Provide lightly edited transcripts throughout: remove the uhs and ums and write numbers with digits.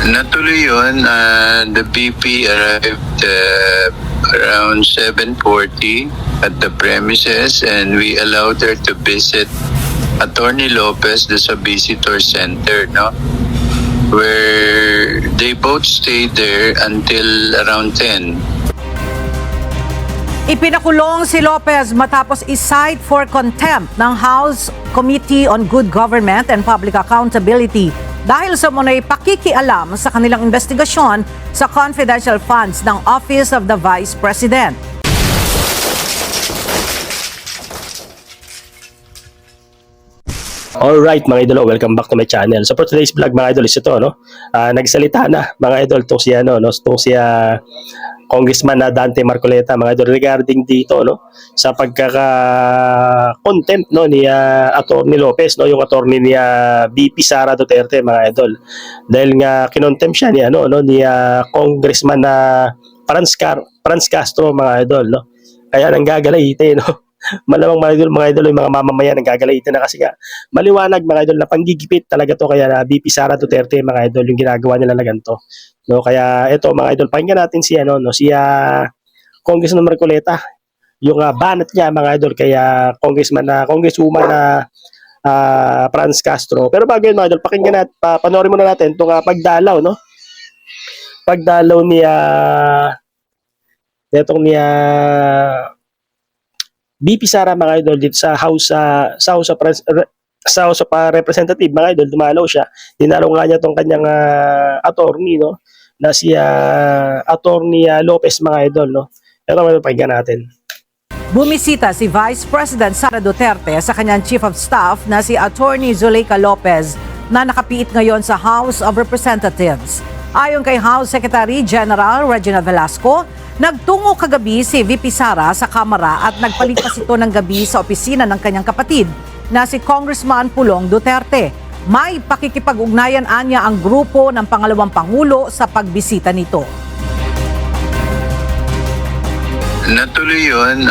Natuloy yun. The BP arrived around 7:40 at the premises, and we allowed her to visit Attorney Lopez sa visitor center, no? Where they both stayed there until around 10. Ipinakulong si Lopez matapos i-cite for contempt ng House Committee on Good Government and Public Accountability dahil sa muna'y pakikialam sa kanilang investigasyon sa confidential funds ng Office of the Vice President. Alright mga idol, welcome back to my channel. So for today's vlog mga idol is ito, no? Nagsalita na mga idol tong si Congressman na Dante Marcoleta mga idol regarding dito, no, sa pagkaka-contempt, no, ni Attorney Lopez, no, yung attorney ni VP Sara Duterte mga idol. Dahil nga kinontempt siya ni ni Congressman na Franz Castro mga idol, no. Kaya nang gagalaite, no. Malamang mga idol yung mga mamamayan ang gagalaitin na kasi nga maliwanag mga idol na panggigipit talaga to kaya na VP Sara Duterte mga idol yung ginagawa nila na ganito, no. Kaya ito mga idol, pakinggan natin si Congressman Marcoleta yung banat niya mga idol kaya Congresswoman na Franz Castro. Pero bago yun mga idol, pakinggan natin, panoorin muna natin itong pagdalaw, no, pagdalaw ni VP Sara mga idol dito sa House of Representative mga idol. Dumalaw siya, dinalaw nga niya tong kanyang attorney, no, na si Attorney Lopez mga idol, no. Ito mga pakinggan natin. Bumisita si Vice President Sara Duterte sa kanyang Chief of Staff na si Attorney Zuleika Lopez na nakapiit ngayon sa House of Representatives. Ayon kay House Secretary General Regina Velasco, nagtungo kagabi si VP Sara sa Kamara at nagpalipas ito ng gabi sa opisina ng kanyang kapatid na si Congressman Pulong Duterte. May pakikipag-ugnayan anya ang grupo ng pangalawang Pangulo sa pagbisita nito. Natuloy yun.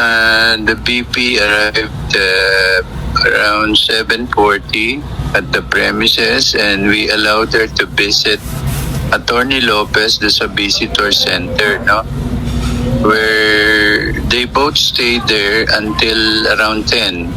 The BP arrived around 7:40 at the premises, and we allowed her to visit Attorney Lopez sa visitor center, no? Where they both stayed there until around 10.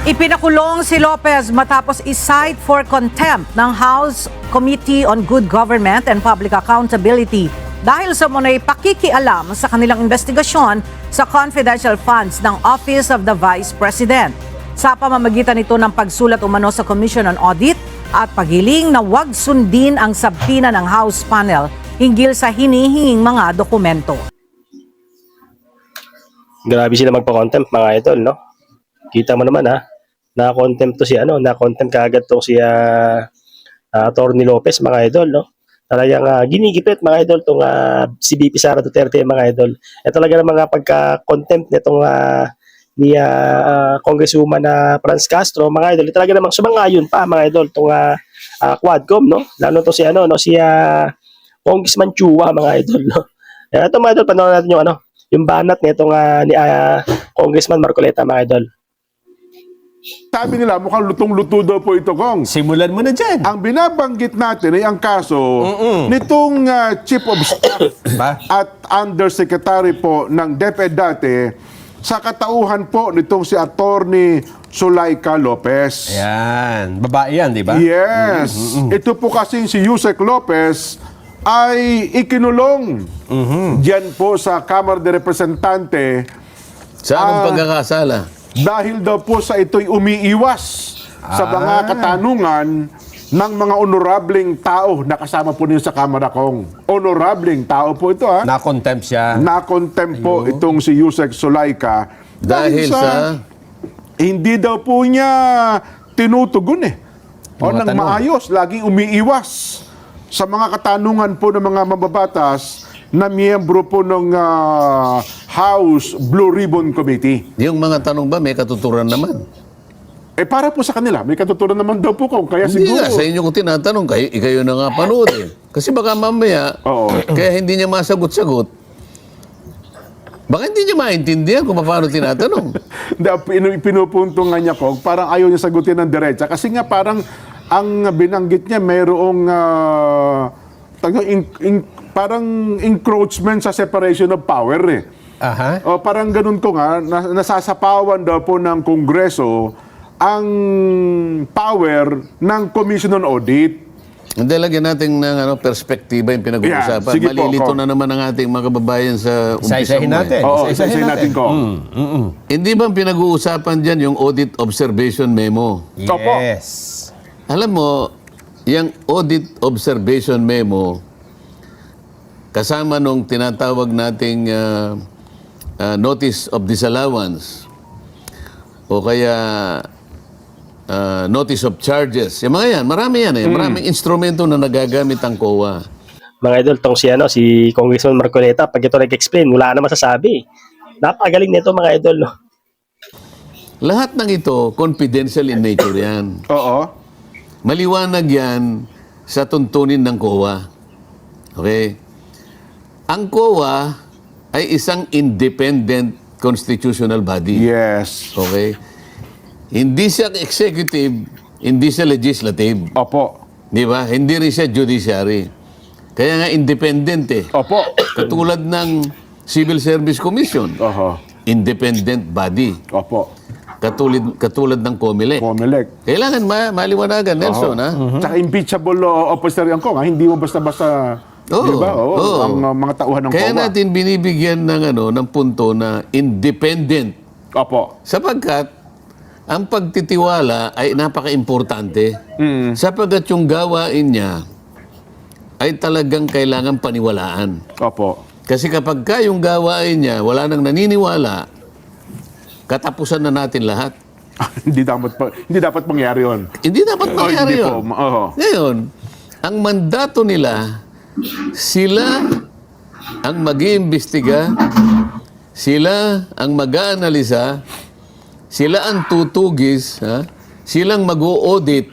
Ipinakulong si Lopez matapos i-cite for contempt ng House Committee on Good Government and Public Accountability dahil sa muna'y pakikialam sa kanilang investigasyon sa confidential funds ng Office of the Vice President. Sa pamamagitan nito ng pagsulat umano sa Commission on Audit at paghiling na huwag sundin ang sabtina ng House panel hinggil sa hinihinging mga dokumento. Grabe sila magpa-contempt mga idol, no. Kita mo naman na-contempt to na-contempt kaagad to si Attorney Lopez mga idol, no. Talagang ginigipit mga idol tong si VP Sara Duterte mga idol. Talaga ng mga pagka-contempt nitong ni Congresswoman na Franz Castro mga idol. Talaga namang sumangayon pa mga idol tong Quadcom, no. Lalo to si Congressman Chua mga idol, no. Ito mga idol, panoorin natin yung banat nitong ni Congressman Marcoleta mga idol. Sabi nila, mukhang lutong-luto daw po ito, Kong. Simulan mo na dyan. Ang binabanggit natin ay ang kaso nitong Chief of Staff at Undersecretary po ng DepEd dati sa katauhan po nitong si Attorney Zuleika Lopez. Ayan. Babae yan, di ba? Yes. Ito po kasing si Yusek Lopez ay ikinulong diyan po sa Kamara de Representante Sa anong pagkakasala? dahil daw po sa ito'y umiiwas sa mga katanungan ng mga honorableng tao na kasama po niyo sa Kamara, Kong. Honorableng tao po ito, Na-contempt siya. Na-contempt po itong si Yusek Zuleika Dahil sa hindi daw po niya tinutugon o Mga nang tanong. maayos, laging umiiwas sa mga katanungan po ng mga mababatas na miyembro po ng House Blue Ribbon Committee. yung mga tanong ba may katuturan naman? Para po sa kanila, may katuturan naman daw po, Kong. Kaya Hindi siguro... nga, sa inyo kung tinatanong, kayo na nga panood eh. Kasi baka mamaya, Oo. kaya hindi niya masagot-sagot. Baka hindi niya maintindihan kung paano tinatanong. Pinupunto nga niya, Kong, parang ayaw niya sagutin ng diretsa. Kasi nga parang ang binanggit niya mayroong parang encroachment sa separation of power eh. Aha. O parang ganun ko nga, nasasapawan daw po ng Kongreso ang power ng Commission on Audit. Hindi, lagyan natin ng perspektiba yung pinag-uusapan. Yeah, sige po, Malilito Kong. na naman ang ating mga kababayan sa umpisa Isa-isahin mo natin. Oo, Isa-isahin isa-isahin natin ko. Hindi ba pinag-uusapan dyan yung Audit Observation Memo? Opo. Yes. Alam mo, yung Audit Observation Memo, kasama nung tinatawag nating Notice of Disallowance o kaya Notice of Charges. Yung mga yan, marami yan eh. Maraming instrumento na nagagamit ang COA. Mga idol, tong si Congressman Marcoleta, pag ito nag-explain, wala na masasabi. Napakagaling nito mga idol, no? Lahat ng ito, confidential in nature yan. Oo. Maliwanag yan sa tuntunin ng COA. Okay? Ang COA ay isang independent constitutional body. Yes. Okay? Hindi siya executive, hindi siya legislative. Opo. Di ba? Hindi rin siya judiciary. Kaya nga independent eh. Opo. Katulad ng Civil Service Commission. Oho. Independent body. Opo. Katulad ng COMELEC. Comelec. Kailangan maliwanagan, Nelson, ha? Tsaka impeachable officer yan ko, hindi mo basta-basta, Oo, di ba? Oo, oo. ang mga tauhan ng Kaya COA. natin binibigyan ng punto na independent. Opo. Sapagkat ang pagtitiwala ay napaka-importante. Sapagkat yung gawain niya ay talagang kailangan paniwalaan. Opo. Kasi kapag yung gawain niya, wala nang naniniwala, katapusan na natin lahat. hindi dapat mangyari 'yon. Hindi dapat mangyari hindi yun. po. Oo. Ngayon, ang mandato nila, sila ang mag-iimbestiga, sila ang mag-aanalisa, sila ang tutugis, silang mag-o-audit,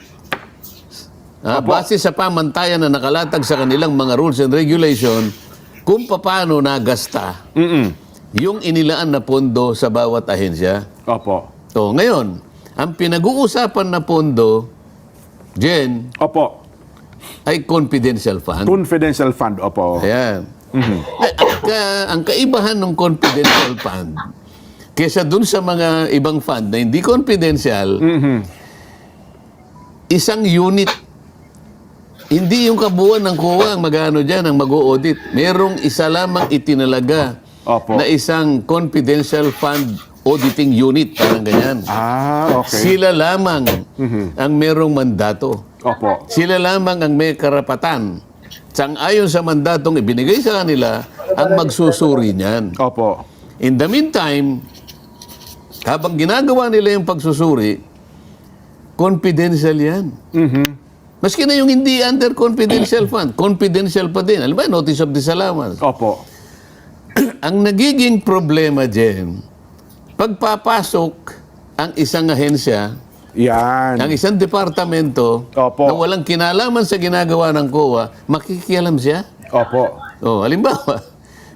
base sa pamantayan na nakalatag sa kanilang mga rules and regulation, kung paano nagasta yung inilaan na pondo sa bawat ahensya. Opo. So, ngayon, ang pinag-uusapan na pondo, Jen, Opo. ay confidential fund. Confidential fund. Opo. Ayan. Ang kaibahan ng confidential fund, kesa dun sa mga ibang fund na hindi confidential, isang unit. Hindi yung kabuuan ng COA ang mag-ano dyan, ang mag-o-audit. Merong isa lamang itinalaga Opo. na isang confidential fund auditing unit, parang ganyan. Okay. Sila lamang ang merong mandato. Opo. Sila lamang ang may karapatan. Sang-ayon sa mandatong ibinigay sa kanila, ang magsusuri niyan. Opo. In the meantime, habang ginagawa nila yung pagsusuri, confidential yan. Maski na yung hindi under confidential fund, confidential pa din. Alam ba, notice of disallowance. Opo. Ang nagiging problema dyan, pagpapasok ang isang ahensya, Yan. ang isang departamento, Opo. na walang kinalaman sa ginagawa ng COA, makikialam siya. Opo. Oh, halimbawa,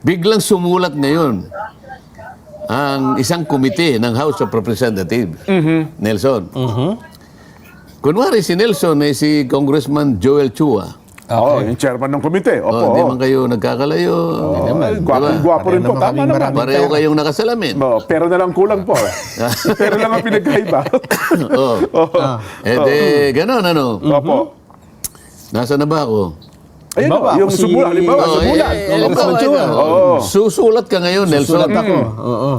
biglang sumulat ngayon ang isang komite ng House of Representatives, Nelson. Kunwari si Nelson ay si Congressman Joel Chua. Oo, yung chairman ng komite. Opo. Hindi man kayo nagkakalayo. Gwapo rin po. Tama naman. Pareho kayong nakasalamin. Pero na lang kulang po. Pero lang ang pinagkaiba. Oh. Gano'n ano. Opo. Nasa na ba ako? Ayun, Halimbawa, yung ako si- sumulat. Halimbawa, Oh, sumulat. halimbawa, Chua. Oo. Susulat ka ngayon, Nelson. Sulat ako. Oo.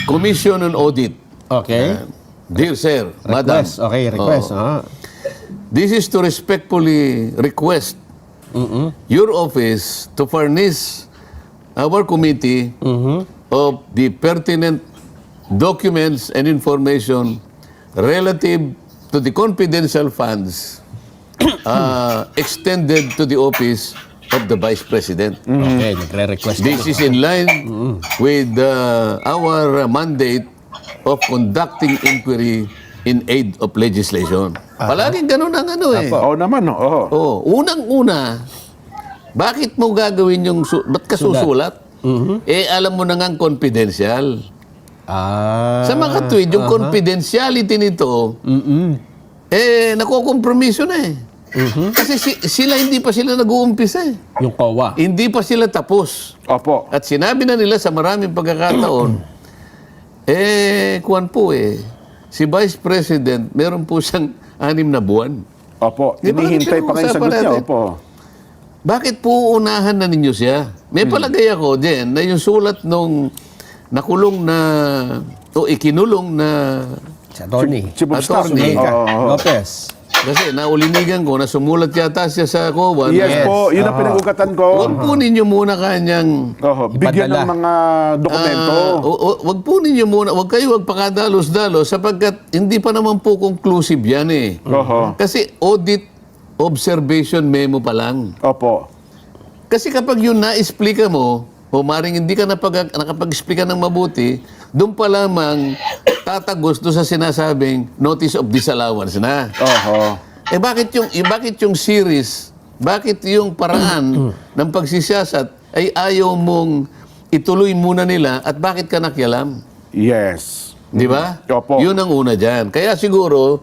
Commission on Audit. Okay. Dear Sir, Madam. Request. Okay, request. Oo. This is to respectfully request your office to furnish our committee of the pertinent documents and information relative to the confidential funds extended to the office of the Vice President. Okay, nagre-request. This is in line with our mandate of conducting inquiry in aid of legislation. Palaging ganun ang ano eh. Oo naman. Oo. Oh, unang-una, bakit mo gagawin yung ba't ka susulat? Eh, alam mo na nga confidential. Ah. Sa mga tweet, yung confidentiality nito, nakukompromiso na eh. Kasi sila hindi pa sila nag-uumpisa eh. Yung COA. Hindi pa sila tapos. Opo. At sinabi na nila sa maraming pagkakataon, kuwan po si Vice President, meron po siyang 6 na buwan. Opo. Di ba, Hinihintay pa kayo usapan sagot niya. natin? Opo. Bakit po unahan na ninyo siya? May palagay ako, Jen, na yung sulat nung nakulong na, o ikinulong na, Si Attorney. Chief of Staff. Attorney. Oo. Lopez. kasi naulinigan ko na sumulat yata siya sa COA. Yes po, yun ang pinag-ugatan ko. Huwag po ninyo muna kanyang Bigyan ng Ipadala. mga dokumento. wag po ninyo muna, wag kayo magpakadalos-dalos sapagkat hindi pa naman po conclusive yan eh. Oho. Kasi audit observation memo pa lang. Opo. Kasi kapag yun na-explica mo, o maring hindi ka nakapag-explica ng mabuti, doon pa lamang tatagos doon sa sinasabing notice of disallowance na. Oho. Bakit yung series, bakit yung paraan ng pagsisiyasat ay ayaw mong ituloy muna nila at bakit ka nakialam? Yes. Di ba? Opo. Yun ang una dyan. Kaya siguro,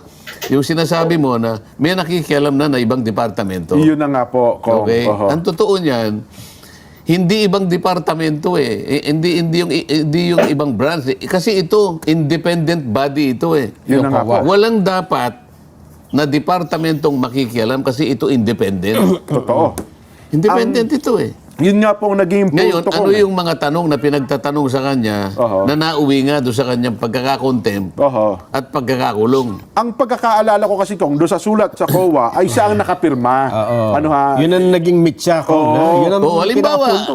yung sinasabi mo na may nakikialam na ibang departamento. Yun na nga po, Kong. Okay? Oho. Ang totoo niyan, hindi ibang departamento eh. Hindi yung ibang branch eh. Kasi ito, independent body ito eh. Yun na nga po. Walang dapat na departamentong makikialam kasi ito independent. Totoo. Independent ito eh. Yun nga po ang naging Ngayon, punto ko. ano yung mga tanong na pinagtatanong sa kanya Oho. na nauwi nga doon sa kanyang pagkakakontempt Oho. at pagkakakulong? Ang pagkakaalala ko kasi, Kong, doon sa sulat sa COA, ay siya ang nakapirma. Oo. Ano ha? Yun ang naging mitya ko. Oo. Na, yun ang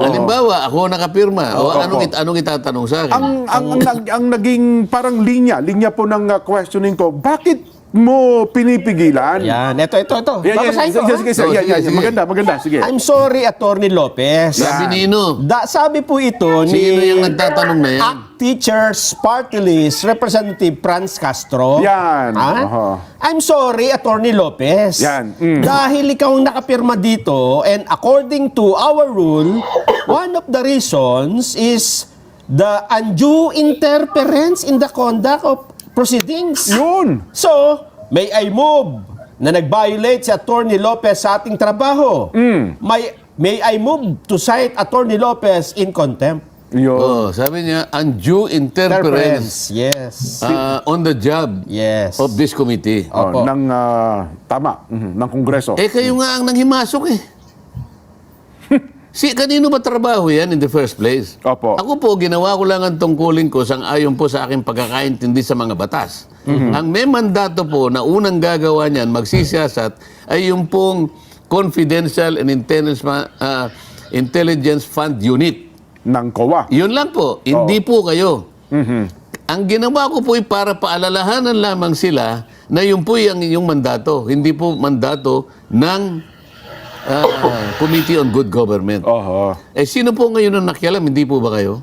Halimbawa, ako nakapirma. O Opo. anong itatanong sa akin? ang naging parang linya po ng questioning ko, bakit mo pinipigilan? Yan. Ito. Babasahin ko. Sige, ha? Sige. Maganda, sige. I'm sorry, Attorney Lopez. Sabi nino. Sabi po ito ni Sino yung nagtatanong na yan? ACT Teachers Party List Representative Franz Castro. Yan. Ha? Aha. I'm sorry, Attorney Lopez. Yan. Dahil ikaw ang nakapirma dito and according to our rule, one of the reasons is the undue interference in the conduct of proceedings. Yun. So, may I move na nag-violate si Attorney Lopez sa ating trabaho. May I move to cite Attorney Lopez in contempt. Yun. Sabi niya, undue interference Yes. on the job Yes. of this committee. Opo. Ng tama, ng Kongreso. Kayo nga ang nanghimasok eh. Kanino ba trabaho yan in the first place? Opo. Ako po, ginawa ko lang ang tungkulin ko ayon po sa aking pagkakaintindi sa mga batas. Ang may mandato po na unang gagawa niyan, magsisiyasat, ay yung pong Confidential and Intelligence Fund Unit. Ng COA. Yun lang po, hindi po kayo. Ang ginawa ko po ay para paalalahanan lamang sila na yun po ang inyong mandato. Hindi po mandato ng Committee on Good Government. Oho. Sino po ngayon ang nakialam? Hindi po ba kayo?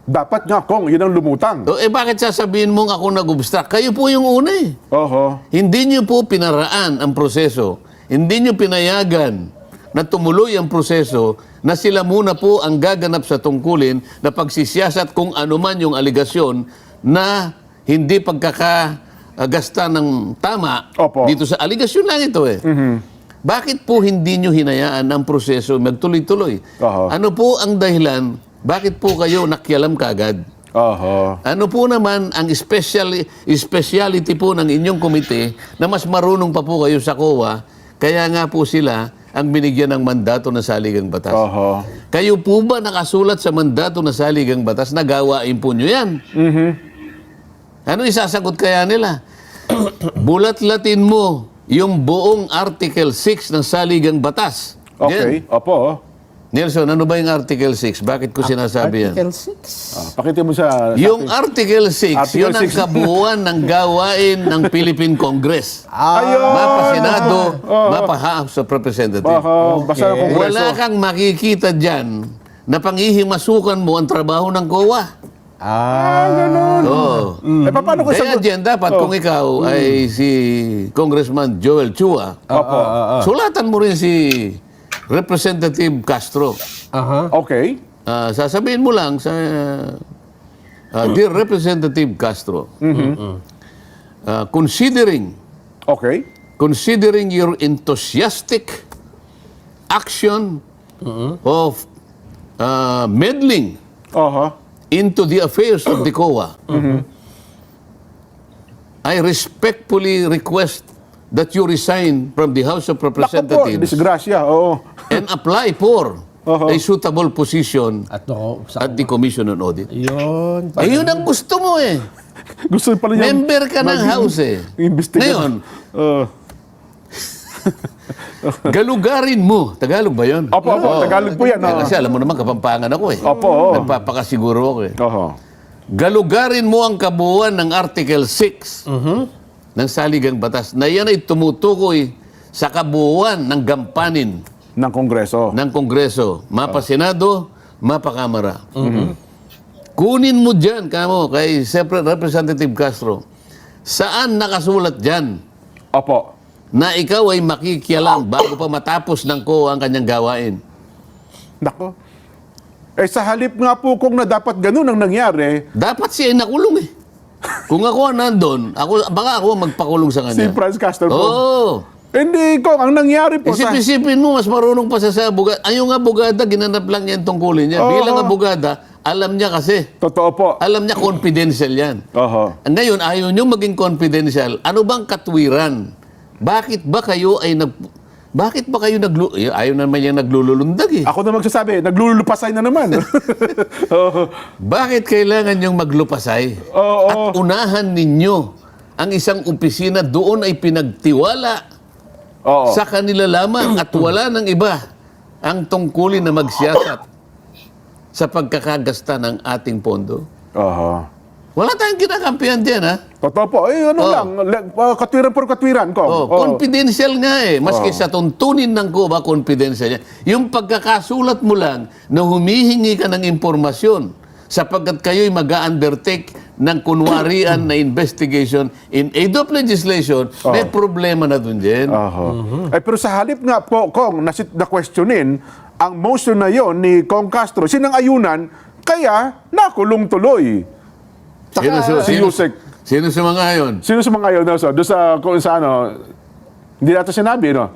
Dapat nga, Kong, yun ang lumutang. Bakit sasabihin mong ako nag-obstruct? Kayo po yung una eh. Oho. Hindi nyo po pinaraan ang proseso. Hindi nyo pinayagan na tumuloy ang proseso na sila muna po ang gaganap sa tungkulin na pagsisiyasat kung ano man yung aligasyon na hindi pagkakagasta ng tama Opo. dito sa aligasyon lang ito eh. Bakit po hindi nyo hinayaan ang proseso magtuloy-tuloy? Oho. Ano po ang dahilan? Bakit po kayo nakialam kagad? Oho. Ano po naman ang speciality po ng inyong komite na mas marunong pa po kayo sa COA, kaya nga po sila ang binigyan ng mandato na saligang batas. Oho. Kayo po ba nakasulat sa mandato na saligang batas na gawain po nyo yan? Ano isasagot kaya nila? Bulat-latin mo yung buong Article 6 ng saligang batas. Okay. Yan. Opo. Nelson, ano ba yung Article 6? Bakit ko sinasabi yan? Article 6. Pakita mo sa Yung Article 6, Article yun ang 6. kabuuan ng gawain ng Philippine Congress. Ayun! Mapa Senado, mapa House of Representatives. Oho. Basta ng Kongreso. Wala kang makikita dyan na panghihimasukan mo ang trabaho ng COA. Ganun. Oh. Paano ko Kaya sagot? dyan, dapat kung ikaw ay si Congressman Joel Chua, Opo. sulatan mo rin si Representative Castro. Aha. Okay. Sasabihin mo lang sa Dear Representative Castro, considering Okay. your enthusiastic action of meddling Aha. into the affairs of the COA, I respectfully request that you resign from the House of Naku po, Representatives disgrasya. Oo. and apply for Uh-huh. a suitable position At no, at the Commission on Audit. yun. Eh, yun ang gusto mo eh. Gusto pala niya. Member ka ng House eh. Ngayon, galugarin mo. Tagalog ba yun? Opo, Tagalog po yan. Kasi alam mo naman, Kapampangan ako eh. Opo, oo. Nagpapakasiguro ako eh. Oho. Galugarin mo ang kabuuan ng Article 6 ng Saligang Batas na yan ay tumutukoy sa kabuuan ng gampanin Ng Kongreso. ng Kongreso, mapa Senado, mapa Kamara. Kunin mo dyan, kamo, kay Representative Castro, saan nakasulat dyan Opo. na ikaw ay makikialam bago pa matapos ng COA ang kanyang gawain? Nako. Eh sa halip nga po kung na dapat ganun ang nangyari, Dapat siya ay nakulong eh. Kung ako nandun, baka ako magpakulong sa si kanya. Franz Castro po. Oo. Hindi ko, ang nangyari po sa... Isip-isipin mo, mas marunong pa sa abogada. Ay, yung abogada, ginanap lang niya yung tungkulin niya. Oo. Bilang abogada, alam niya kasi. Totoo po. Alam niya confidential yan. Oho. Ngayon, ayaw nyo maging confidential. Ano bang katwiran? Bakit ba kayo ayaw naman yung naglululundag eh. Ako na magsasabi, naglulupasay na naman. Oo. Bakit kailangan yung maglupasay? Oo. At unahan ninyo ang isang opisina doon ay pinagtiwala Oo. sa kanila lamang at wala ng iba ang tungkulin na magsiyasat sa pagkakagasta ng ating pondo. Oho. Wala tayong kinakampihan diyan, ha? Totoo po. Eh, ano Oo. lang, katwiran por katwiran ko. Oh, confidential nga eh. Maski sa tuntunin ng COA, confidential yan. Yung pagkakasulat mo lang na humihingi ka ng impormasyon sapagkat kayo'y mag-undertake ng kunwarian na investigation in aid of legislation, may problema na dun din. Oho. Eh, pero sa halip nga po, Kong, na-questionin, ang motion na yon ni Kong Castro, sinang-ayunan, kaya nakulong tuloy. Si Yusek. Sino sa mga yun? Sino sa mga yun? Doon sa, kung sa ano, hindi natin sinabi, no?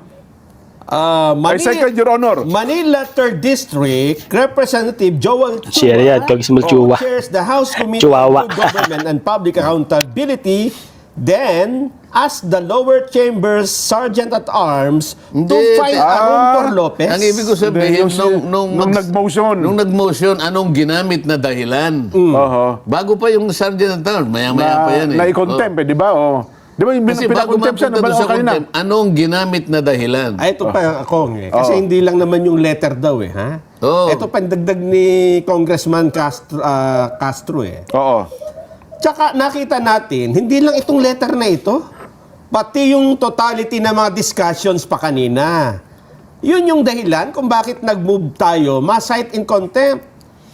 I second, Your Honor. Manila 3rd District Representative Joel Siya yan, Congressman Chua. chairs the House Committee Chihuahua. on Government and Public Accountability, then asked the lower chamber's Sergeant-at-Arms to find Aaron Por Lopez. Ang ibig ko sabihin, Nung nag-motion. nung nag-motion, anong ginamit na dahilan? Oho. Bago pa yung Sergeant at Arms, maya-maya pa yan eh. Na-contempt, di ba? Oh. Di ba yung Kasi bago pinakontempt siya, mapunta doon sa kanina? contempt, anong ginamit na dahilan? Ay, ito pa ako Kasi hindi lang naman yung letter daw eh, ha? Oo. Ito pandagdag ni Congressman Castro eh. Oo. Tsaka nakita natin, hindi lang itong letter na ito, pati yung totality ng mga discussions pa kanina. Yun yung dahilan kung bakit nag-move tayo, ma-cite in contempt.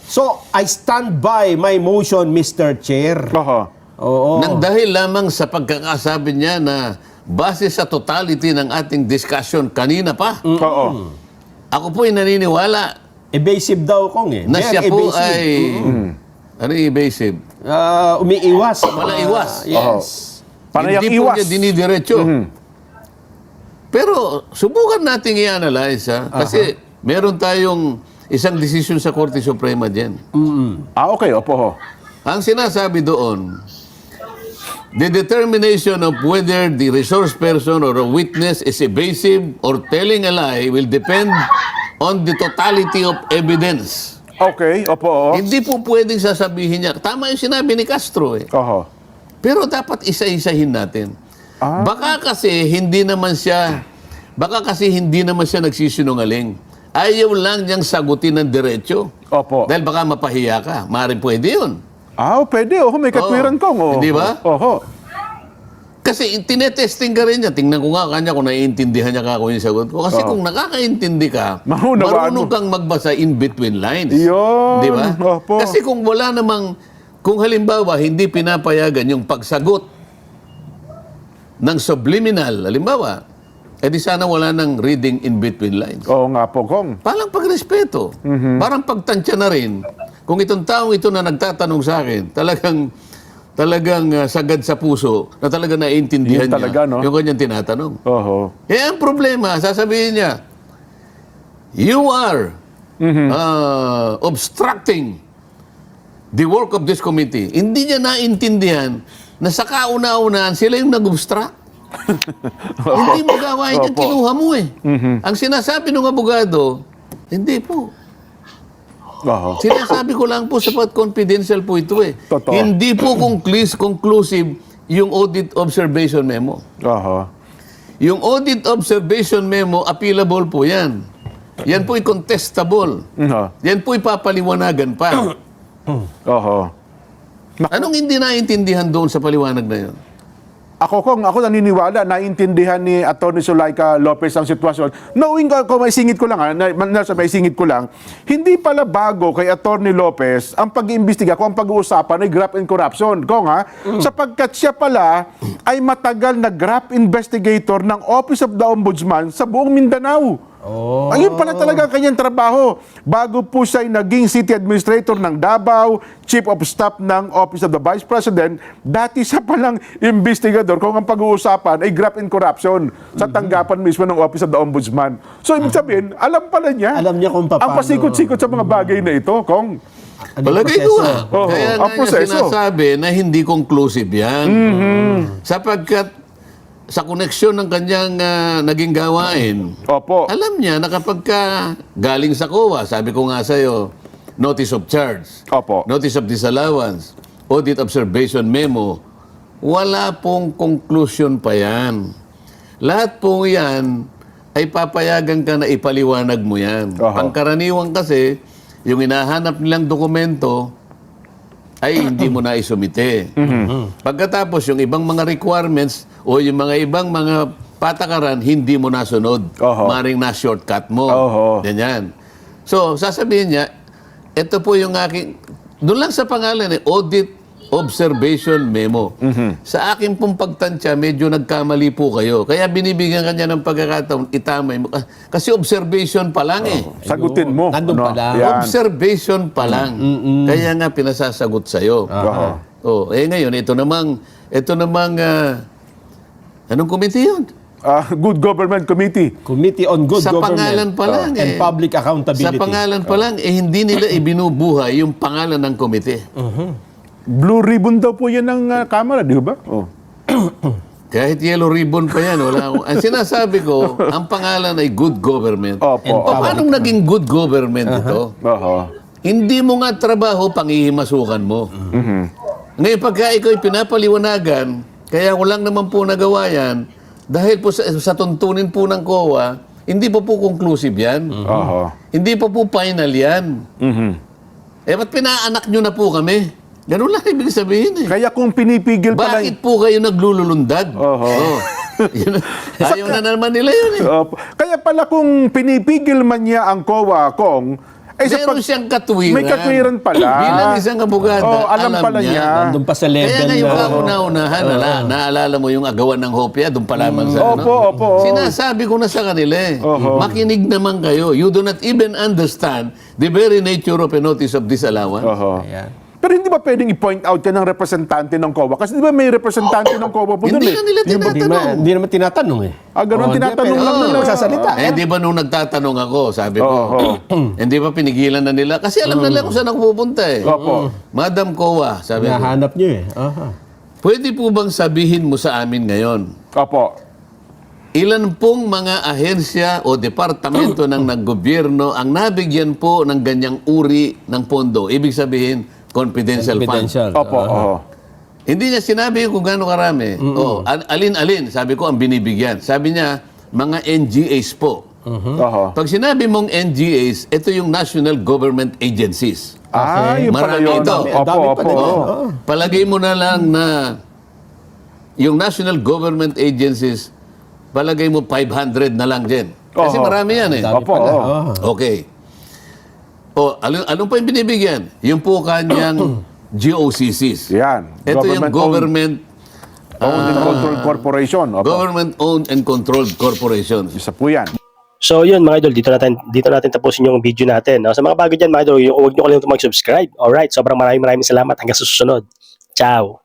So, I stand by my motion, Mr. Chair. Oho. Oo. Nang dahil lamang sa pagkakasabi niya na base sa totality ng ating discussion kanina pa, Oo. ako po ay naniniwala Evasive daw kong eh. na Very siya po evasive. ay... Ano yung evasive? Umiiwas. Malaiwas. Yes. Panayang Hindi po iwas. niya dinidiretso. Pero subukan natin i-analyze, ha? Kasi meron tayong isang decision sa Korte Suprema dyan. Okay, opo ho. Ang sinasabi doon, the determination of whether the resource person or a witness is evasive or telling a lie will depend on the totality of evidence. Okay, opo ho. Hindi po pwedeng sasabihin niya. Tama yung sinabi ni Castro eh. Oho. Pero dapat isa-isahin natin. Baka kasi hindi naman siya nagsisinungaling. Ayaw lang niyang sagutin ng diretso. Opo. Dahil baka mapahiya ka. Maaaring pwede yun. Pwede. May katwiran Kong. Oh. Hindi ba? Oho. Kasi tinetesting ka rin niya. Tingnan ko nga kanya kung naiintindihan niya ka kung yung sagot ko. Kasi kung nakakaintindi ka, marunong kang magbasa in between lines. Yun. Di ba? Opo. Kasi kung wala namang, kung halimbawa hindi pinapayagan yung pagsagot ng subliminal, halimbawa, edi sana wala nang reading in between lines. Oo nga po, Kong. Parang pagrespeto. Parang pagtansya na rin kung itong taong ito na nagtatanong sa akin, talagang sagad sa puso na talaga naiintindihan Yun talaga, niya no? yung kanyang tinatanong. Oho. Eh, ang problema, sasabihin niya, you are obstructing the work of this committee. Hindi niya naintindihan na sa kauna-unahan sila yung nag-obstruct. Hindi mo gawain yung kinuha mo eh. Ang sinasabi ng abogado, hindi po. Oho. Sinasabi ko lang po sapat confidential po ito eh. Totoo. Hindi po conclusive yung audit observation memo. Oho. Yung audit observation memo, appealable po yan. Yan po contestable. Oho. Yan po ipapaliwanagan pa. Oho. Anong hindi naintindihan doon sa paliwanag na yun? Ako naniniwala, naintindihan ni Atty. Zulaika Lopez ang sitwasyon. Knowing ko, may singit ko lang, hindi pala bago kay Atty. Lopez ang pag-iimbestiga kung ang pag-uusapan ay graft and corruption. Sapagkat siya pala ay matagal na graft investigator ng Office of the Ombudsman sa buong Mindanao. Ayun pala talaga ang kanyang trabaho. Bago po siya ay naging city administrator ng Davao, chief of staff ng Office of the Vice President, dati siya palang investigador kung ang pag-uusapan ay graft and corruption sa tanggapan mismo ng Office of the Ombudsman. So, ibig sabihin, alam pala niya. Alam niya kung paano. Ang pasikot-sikot sa mga bagay na ito, Kong. Palagay ko nga. Oo, Kaya ang nga niya proseso. sinasabi na hindi conclusive yan. Sapagkat sa koneksyon ng kanyang naging gawain, Opo. alam niya na kapag galing sa COA, sabi ko nga sa'yo, notice of charge, Opo. notice of disallowance, audit observation memo, wala pong conclusion pa yan. Lahat pong yan ay papayagan ka na ipaliwanag mo yan. Aha. Pangkaraniwan kasi, yung hinahanap nilang dokumento, ay hindi mo na isumite. Pagkatapos, yung ibang mga requirements o yung mga ibang mga patakaran, hindi mo nasunod. Oho. Maring na-shortcut mo. Oho. Ganyan. So, sasabihin niya, ito po yung aking, doon lang sa pangalan audit observation memo. Sa akin pong pagtansya, medyo nagkamali po kayo. Kaya binibigyan kanya ng pagkakataon, itamay mo. Kasi observation pa lang eh. Sagutin mo. Nandun pa lang. Yan. Observation pa lang. Kaya nga pinasasagot sa'yo. Oho. Ngayon, ito namang anong committee yun? Good Government Committee. Committee on Good Sa Government pangalan pa lang and Public Accountability. Sa pangalan pa lang, hindi nila ibinubuhay yung pangalan ng komite. Blue ribbon daw po yan ng Kamara, di ba? Oh. Kahit yellow ribbon pa yan, wala akong... Ang sinasabi ko, ang pangalan ay good government. Opo. Paano naging good government ito? Oho. Hindi mo nga trabaho, pangihimasukan mo. Ngayon, pagka ikaw ay pinapaliwanagan, kaya ko lang naman po nagawa yan, dahil po sa tuntunin po ng COA, hindi pa po conclusive yan. Oho. Hindi pa po final yan. Ba't pinaanak nyo na po kami? Ganun lang ibig sabihin eh. Kaya kung pinipigil pa lang... Bakit po kayo naglululundag? Oho. Ayaw na naman nila yun eh. Opo. Kaya pala kung pinipigil man niya ang COA, Kong, ay Meron siyang katwiran. May katwiran pala. Bilang isang abogado, alam pala niya. Nandun pa sa level Kaya nga yung na... kauna-unahan, naalala mo yung agawan ng hopya, doon pa lamang sa Opo. Sinasabi ko na sa kanila eh. Oho. Makinig naman kayo. You do not even understand the very nature of a notice of disallowance. Oho. Ayan. Pero hindi ba pwedeng i-point out yan ng representante ng COA? Kasi di ba may representante ng COA po doon Hindi eh? na nila tinatanong. Hindi naman tinatanong eh. Ganun tinatanong lang nila. Magsasalita. Di ba nung nagtatanong ako, sabi ko, Oho. hindi ba pinigilan na nila? Kasi alam nila kung saan ako pupunta eh. Opo. Madam COA, sabi ko, Nahanap niyo eh. Aha. pwede po bang sabihin mo sa amin ngayon, Opo. ilan pong mga ahensya o departamento ng naggobyerno ang nabigyan po ng ganyang uri ng pondo? Ibig sabihin, confidential fund. Confidential. Opo. Oho. Hindi niya sinabi kung gaano karami. Alin-alin, sabi ko, ang binibigyan. Sabi niya, mga NGAs po. Oho. Pag sinabi mong NGAs, ito yung National Government Agencies. Yun pala Marami yun. ito. Opo. Dami pa din. Palagay mo na lang na yung National Government Agencies, palagay mo 500 na lang din. Kasi Oho. marami yan eh. Dami Opo. pala. Oo. Okay. Anong pa yung binibigyan? Yung po kanyang GOCCs. Yan. Ito yung government Owned and Controlled Corporation. Opo. government-owned and controlled corporations. Isa po yan. So yun mga idol, dito natin tapusin yung video natin. No? Sa mga bago dyan mga idol, huwag nyo kalimutan mag-subscribe. Alright, sobrang maraming salamat. Hanggang sa susunod. Ciao!